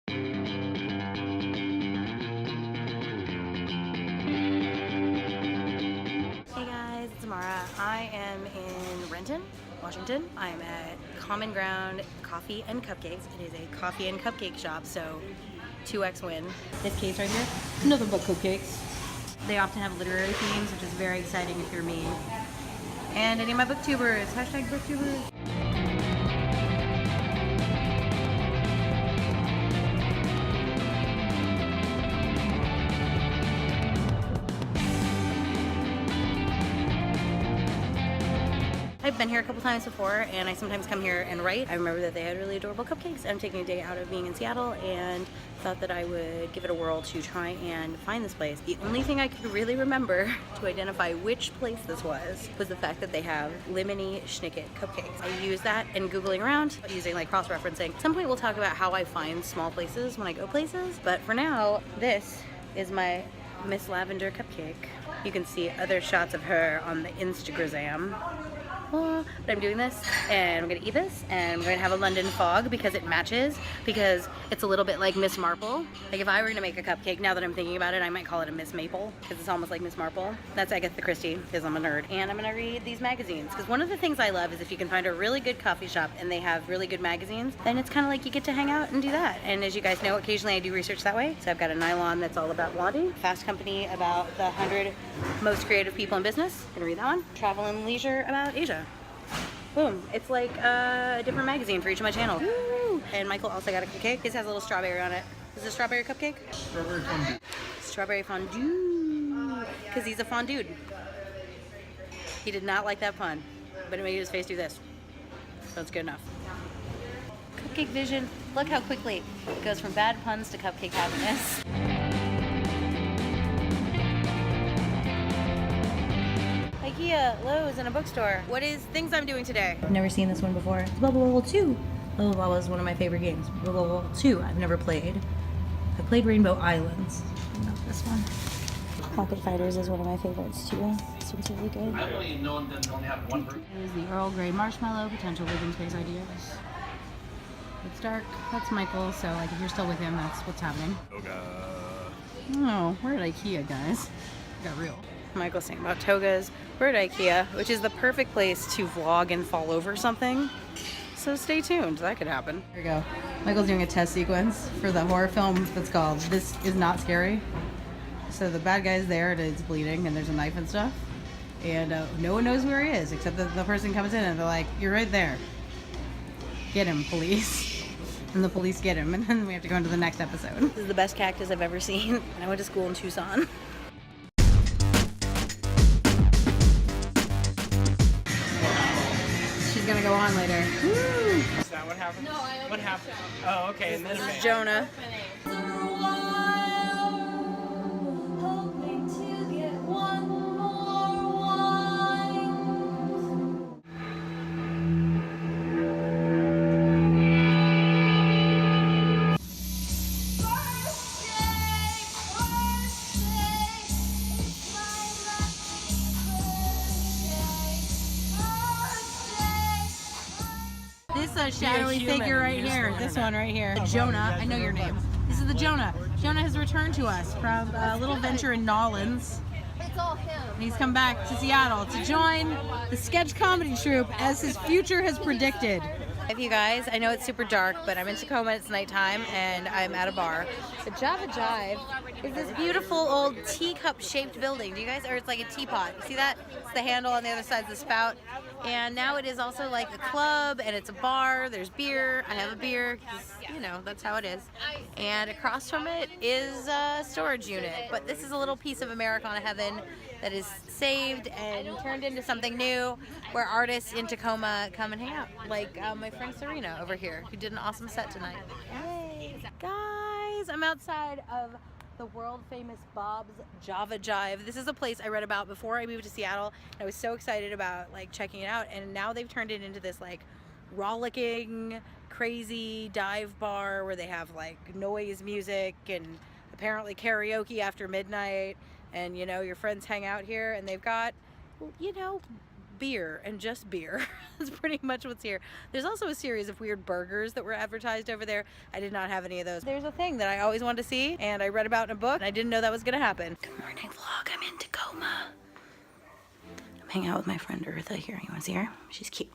Hey guys, it's Amara. I am in Renton, Washington. I'm at Common Ground Coffee and Cupcakes. It is a coffee and cupcake shop, so 2x win. This case right here, nothing but cupcakes. They often have literary themes, which is very exciting if you're me. And any of my booktubers, hashtag booktubers. I've been here a couple times before, and I sometimes come here and write. I remember that they had really adorable cupcakes. I'm taking a day out of being in Seattle and thought that I would give it a whirl to try and find this place. The only thing I could really remember to identify which place this was the fact that they have Lemony Snicket cupcakes. I use that and Googling around, using like cross-referencing. At some point we'll talk about how I find small places when I go places, but for now, this is my Miss Lavender cupcake. You can see other shots of her on the Instagram. But I'm doing this and I'm gonna eat this and I'm gonna have a London fog because it matches, because it's a little bit like Miss Marple. Like if I were gonna make a cupcake, now that I'm thinking about it, I might call it a Miss Maple because it's almost like Miss Marple. That's Agatha Christie because I'm a nerd. And I'm gonna read these magazines because one of the things I love is if you can find a really good coffee shop and they have really good magazines, then it's kind of like you get to hang out and do that. And as you guys know, occasionally I do research that way. So I've got a nylon that's all about blondie, Fast Company about the 100 most creative people in business. Gonna read that one. Travel and Leisure about Asia. Boom. It's like a different magazine for each of my channels. Woo! And Michael also got a cupcake. This has a little strawberry on it. Is this a strawberry cupcake? Strawberry fondue. Strawberry fondue. Because he's a fondue. He did not like that pun, but it made his face do this. So it's good enough. Cupcake vision. Look how quickly it goes from bad puns to cupcake happiness. Ikea, Lowe's, and a bookstore. What is things I'm doing today? I've never seen this one before. It's Bubble Bobble 2. Bubble Bobble is one of my favorite games. Bubble Bobble 2, I've never played. I played Rainbow Islands. Not this one. Pocket Fighters is one of my favorites too. This one's really good. I only know them only have one room. It was the Earl Grey Marshmallow, potential living space ideas. It's dark. That's Michael, so like if you're still with him, that's what's happening. Oh, we're at Ikea, guys. Got real. Michael's saying about togas. We're at Ikea, which is the perfect place to vlog and fall over something. So stay tuned, that could happen. Here we go. Michael's doing a test sequence for the horror film that's called This Is Not Scary. So the bad guy's there and it's bleeding and there's a knife and stuff. And no one knows where he is except that the person comes in and they're like, you're right there. Get him, police. And the police get him, and then we have to go into the next episode. This is the best cactus I've ever seen. And I went to school in Tucson. She's gonna go on later. Woo! Is that what happened? No, what happened? Oh, okay. And then This is Jonah. This shadowy figure right here. This one right here. Jonah. I know your name. This is the Jonah. Jonah has returned to us from a little venture in Nolans. It's all him. And he's come back to Seattle to join the sketch comedy troupe as his future has predicted. If you guys, I know it's super dark, but I'm in Tacoma, it's nighttime, and I'm at a bar. The Java Jive is this beautiful old teacup-shaped building. Do you guys, or it's like a teapot. You see that? It's the handle on the other side of the spout. And now it is also like a club, and it's a bar. There's beer. I have a beer, 'cause, you know, that's how it is. And across from it is a storage unit. But this is a little piece of Americana heaven that is saved and turned into something new, where artists in Tacoma come and hang out. Like my friend Serena over here, who did an awesome set tonight. Hey, guys, I'm outside of the world famous Bob's Java Jive. This is a place I read about before I moved to Seattle. I was so excited about like checking it out, and now they've turned it into this like rollicking, crazy dive bar where they have like noise music and apparently karaoke after midnight. And you know, your friends hang out here, and they've got, you know, beer and just beer. That's pretty much what's here. There's also a series of weird burgers that were advertised over there. I did not have any of those. There's a thing that I always wanted to see, and I read about in a book, and I didn't know that was gonna happen. Good morning vlog, I'm in Tacoma. I'm hanging out with my friend Eartha here. You wanna see her? She's cute.